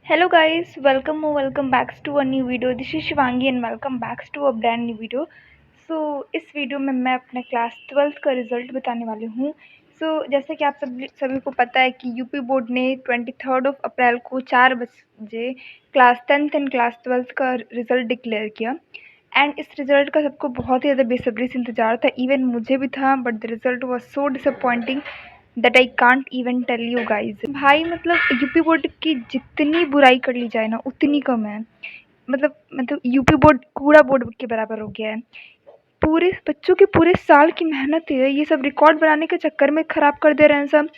Hello guys, welcome back to a new video. This is Shivangi and welcome back to a brand new video. इस video में मैं अपने class 12th का result बताने वाली हूँ। जैसे कि आप सभी को पता है कि यूपी बोर्ड ने 23 अप्रैल को 4 बजे class 10th and class 12th का रिज़ल्ट डिक्लेयर किया। एंड इस रिज़ल्ट का सबको बहुत ही ज़्यादा बेसब्री से इंतज़ार था, इवन मुझे भी था, but the result was so disappointing that I can't even tell you guys. भाई मतलब यूपी बोर्ड की जितनी बुराई कर ली जाए ना उतनी कम है। मतलब यूपी बोर्ड कूड़ा बोर्ड के बराबर हो गया है। पूरे बच्चों के पूरे साल की मेहनत है, ये सब रिकॉर्ड बनाने के चक्कर में ख़राब कर दे रहे हैं सब।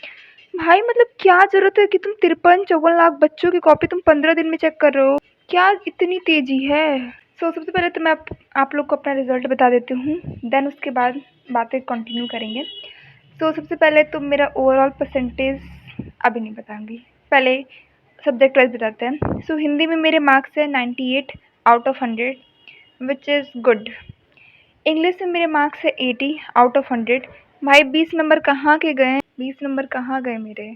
भाई मतलब क्या ज़रूरत है कि तुम 53-54 लाख बच्चों की कॉपी तुम 15 दिन में चेक कर रहे हो? क्या इतनी तेज़ी है? सबसे पहले तो मैं आप लोग को अपना रिज़ल्ट बता देती हूँ, देन उसके बाद बातें कंटिन्यू करेंगे। सबसे पहले तो मेरा ओवरऑल परसेंटेज अभी नहीं बताऊँगी, पहले सब्जेक्ट वाइज़ बताते हैं। हिंदी में मेरे मार्क्स है 98 out of 100 which is good. English में मेरे मार्क्स है 80 आउट ऑफ 100। भाई 20 नंबर कहाँ के गए? 20 नंबर कहाँ गए मेरे?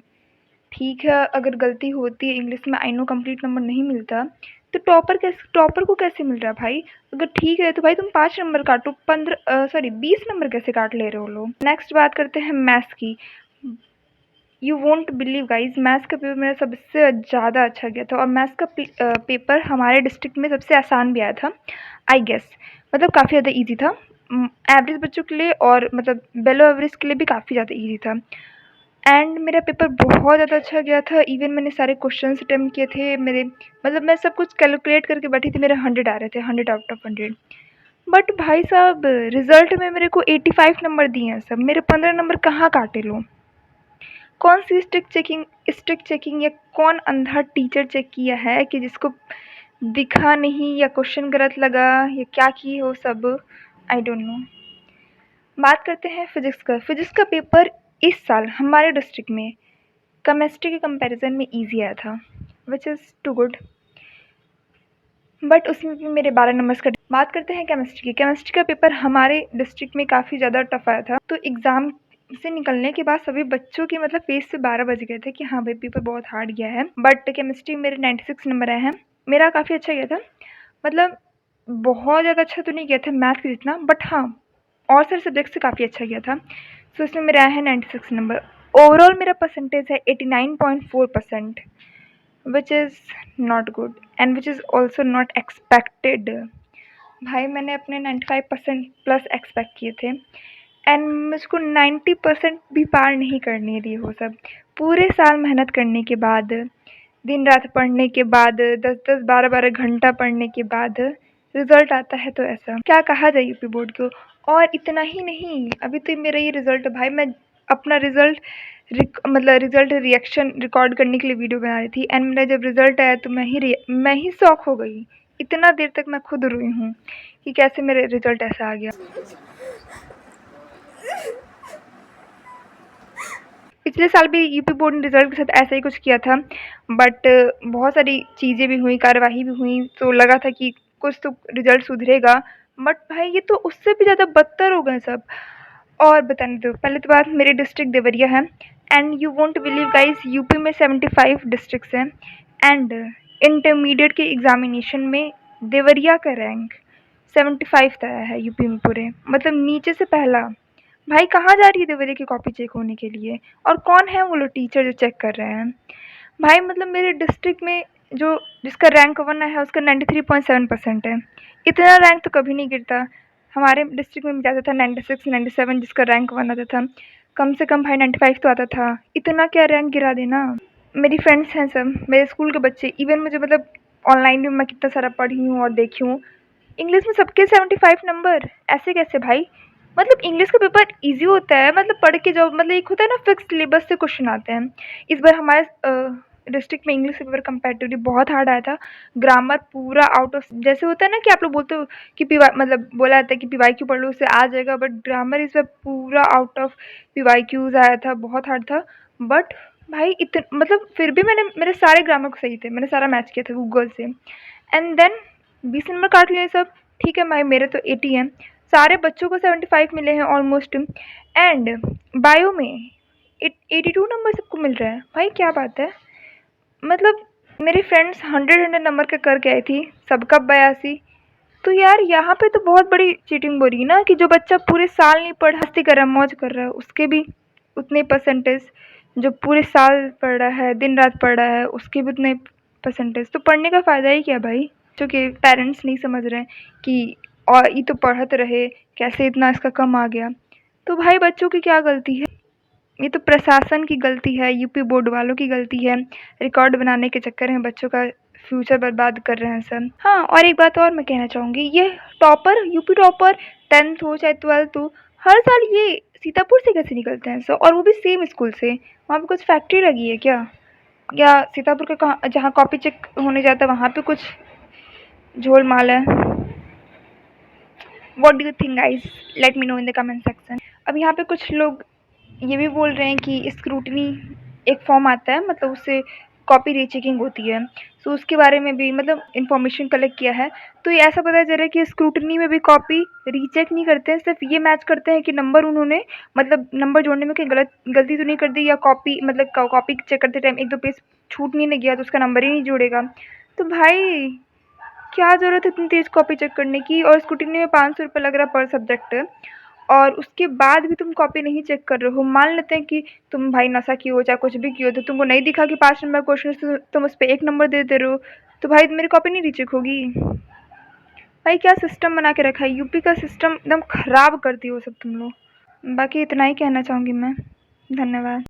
ठीक है, अगर गलती होती है इंग्लिश में, आई नो कंप्लीट नंबर नहीं मिलता, तो टॉपर को कैसे मिल रहा है भाई? अगर ठीक है तो भाई तुम 5 नंबर काटो, 20 नंबर कैसे काट ले रहे हो लोग? नेक्स्ट बात करते हैं मैथ्स की। You won't believe guys, maths का पेपर मेरा सबसे ज़्यादा अच्छा गया था और मैथ्स का पेपर हमारे डिस्ट्रिक्ट में सबसे आसान भी आया था आई गेस। मतलब काफ़ी ज़्यादा इजी था एवरेज बच्चों के लिए, और मतलब बेलो एवरेज के लिए भी काफ़ी ज़्यादा इजी था। एंड मेरा पेपर बहुत ज़्यादा अच्छा गया था, इवन मैंने सारे क्वेश्चंस अटेम्प्ट किए थे मेरे, मतलब मैं सब कुछ कैलकुलेट करके बैठी थी, मेरे 100 आ रहे थे, 100 आउट ऑफ 100। बट भाई साहब रिजल्ट में मेरे को 85 नंबर दिए हैं सब, मेरे 15 नंबर कहाँ काटे लो? कौन सी स्ट्रिक चेकिंग या कौन अंधा टीचर चेक किया है कि जिसको दिखा नहीं या क्वेश्चन गलत लगा या क्या की हो सब, आई डोंट नो। बात करते हैं फिजिक्स का। फिजिक्स का पेपर इस साल हमारे डिस्ट्रिक्ट में केमिस्ट्री के कंपैरिजन में इजी आया था विच इज़ टू गुड, बट उसमें भी मेरे 12 नंबर्स का। बात करते हैं केमिस्ट्री की। केमिस्ट्री का पेपर हमारे डिस्ट्रिक्ट में काफ़ी ज़्यादा टफ आया था, तो एग्ज़ाम से निकलने के बाद सभी बच्चों के मतलब फेस से 12 बज गए थे कि हाँ भाई पेपर बहुत हार्ड गया है। बट केमिस्ट्री में मेरे 96 नंबर आए हैं, मेरा काफ़ी अच्छा गया था। मतलब बहुत ज़्यादा अच्छा तो नहीं गया था मैथ के जितना, बट हाँ और सारे सब्जेक्ट से काफ़ी अच्छा गया था। इसमें मेरे आए हैं 96 नंबर। ओवरऑल मेरा परसेंटेज है 89.4%, which is not good and which is also not expected. भाई मैंने अपने 95% प्लस एक्सपेक्ट किए थे एंड मुझको 90% भी पार नहीं करने दी वो सब। पूरे साल मेहनत करने के बाद, दिन रात पढ़ने के बाद, 10-10 12-12 घंटा पढ़ने के बाद रिज़ल्ट आता है तो ऐसा क्या कहा जाए यूपी बोर्ड को। और इतना ही नहीं, अभी तो मेरा ये रिज़ल्ट है भाई, मैं अपना रिज़ल्ट रिएक्शन रिकॉर्ड करने के लिए वीडियो बना रही थी एंड मेरा जब रिज़ल्ट आया तो मैं ही शॉक हो गई। इतना देर तक मैं खुद रोई हूँ कि कैसे मेरे रिज़ल्ट ऐसा आ गया। पिछले साल भी यूपी बोर्ड ने रिज़ल्ट के साथ ऐसा ही कुछ किया था, बट बहुत सारी चीज़ें भी हुई, कार्यवाही भी हुई, तो लगा था कि कुछ तो रिज़ल्ट सुधरेगा, बट भाई ये तो उससे भी ज़्यादा बदतर हो गए सब। और बताने दो, पहले तो बात मेरे डिस्ट्रिक्ट देवरिया है and you won't believe guys, UP में 75 डिस्ट्रिक्ट्स हैं एंड इंटरमीडिएट के एग्ज़ामिनेशन में देवरिया का रैंक 75 आया है यूपी में पूरे, मतलब नीचे से पहला। भाई कहाँ जा रही है देवरिया की कॉपी चेक होने के लिए? और कौन है वो लोग टीचर जो चेक कर रहे हैं? भाई मतलब मेरे डिस्ट्रिक्ट में जो जिसका रैंक 1 है उसका 93.7% है। इतना रैंक तो कभी नहीं गिरता। हमारे डिस्ट्रिक्ट में जाता था 96 97, जिसका रैंक 1 आता था। कम से कम भाई 95 तो आता था। इतना क्या रैंक गिरा देना? मेरी फ्रेंड्स हैं सब, मेरे स्कूल के बच्चे, इवन मुझे मतलब ऑनलाइन भी मैं कितना सारा पढ़ी हूँ और देखी हूँ, इंग्लिश में सबके 75 नंबर। ऐसे कैसे भाई? मतलब इंग्लिश का पेपर ईज़ी होता है, मतलब पढ़ के जाओ, मतलब एक होता है ना फिक्स्ड सिलेबस से क्वेश्चन आते हैं। इस बार हमारे डिस्ट्रिक्ट में इंग्लिश पेपर कंपैरेटिवली बहुत हार्ड आया था। ग्रामर पूरा आउट ऑफ, जैसे होता है ना कि आप लोग बोलते हो कि पीवाई, मतलब बोला जाता है कि पीवाईक्यू पढ़ लो उससे आ जाएगा, बट ग्रामर इस बार पूरा आउट ऑफ पीवाईक्यूज़ आया था, बहुत हार्ड था। बट भाई मतलब फिर भी मेरे सारे ग्रामर को सही थे, मैंने सारा मैच किया था गूगल से एंड देन 20 नंबर काट लिए सब। ठीक है भाई, मेरे तो 80 हैं, सारे बच्चों को 75 मिले हैं ऑलमोस्ट। एंड बायो में 82 नंबर सबको मिल रहा है। भाई क्या बात है? मतलब मेरी फ्रेंड्स 100 नंबर का करके आई थी, सबका 82। तो यार यहाँ पे तो बहुत बड़ी चीटिंग हो रही है ना, कि जो बच्चा पूरे साल नहीं पढ़ा, मस्ती कर रहा है, मौज कर रहा है, उसके भी उतने परसेंटेज। जो पूरे साल पढ़ रहा है, दिन रात पढ़ रहा है, उसके भी उतने परसेंटेज। तो पढ़ने का फ़ायदा ही क्या भाई? जो कि पेरेंट्स नहीं समझ रहे हैं कि और ये तो पढ़त रहे, कैसे इतना इसका कम आ गया। तो भाई बच्चों की क्या गलती है? ये तो प्रशासन की गलती है, यूपी बोर्ड वालों की गलती है। रिकॉर्ड बनाने के चक्कर में बच्चों का फ्यूचर बर्बाद कर रहे हैं सब। हाँ, और एक बात और मैं कहना चाहूँगी, ये टॉपर, यूपी टॉपर 10th हो चाहे 12th हो, हर साल ये सीतापुर से कैसे निकलते हैं सब, और वो भी सेम स्कूल से? वहाँ पे कुछ फैक्ट्री लगी है क्या? या सीतापुर के कहाँ जहाँ कॉपी चेक होने जाता है वहाँ पे कुछ झोल माल है? What do you think guys? Let me know in the comment section. अब यहाँ पे कुछ लोग ये भी बोल रहे हैं कि स्क्रूटनी एक फॉर्म आता है, मतलब उससे कॉपी रीचेकिंग होती है। सो उसके बारे में भी मतलब इन्फॉर्मेशन कलेक्ट किया है। तो ये ऐसा पता चल रहा है कि स्क्रूटनी में भी कॉपी रीचेक नहीं करते हैं, सिर्फ ये मैच करते हैं कि नंबर उन्होंने मतलब नंबर जोड़ने में कहीं गलती तो नहीं कर दी, या कॉपी मतलब कॉपी चेक करते टाइम एक दो पेज छूट नहीं गया तो उसका नंबर ही नहीं जुड़ेगा। तो भाई क्या ज़रूरत है इतनी तेज़ कॉपी चेक करने की? और स्क्रूटनी में 500 रुपये लग रहा है पर सब्जेक्ट, और उसके बाद भी तुम कॉपी नहीं चेक कर रहे हो। मान लेते हैं कि तुम भाई नशा किए हो, चाहे कुछ भी किए हो, तो तुमको नहीं दिखा कि 5 नंबर क्वेश्चन है, तो तुम उस पे 1 नंबर दे दे रहे हो, तो भाई मेरी कॉपी नहीं रीचेक होगी? भाई क्या सिस्टम बना के रखा है? यूपी का सिस्टम एकदम खराब कर दिए हो सब तुम लोग। बाकी इतना ही कहना चाहूँगी मैं। धन्यवाद।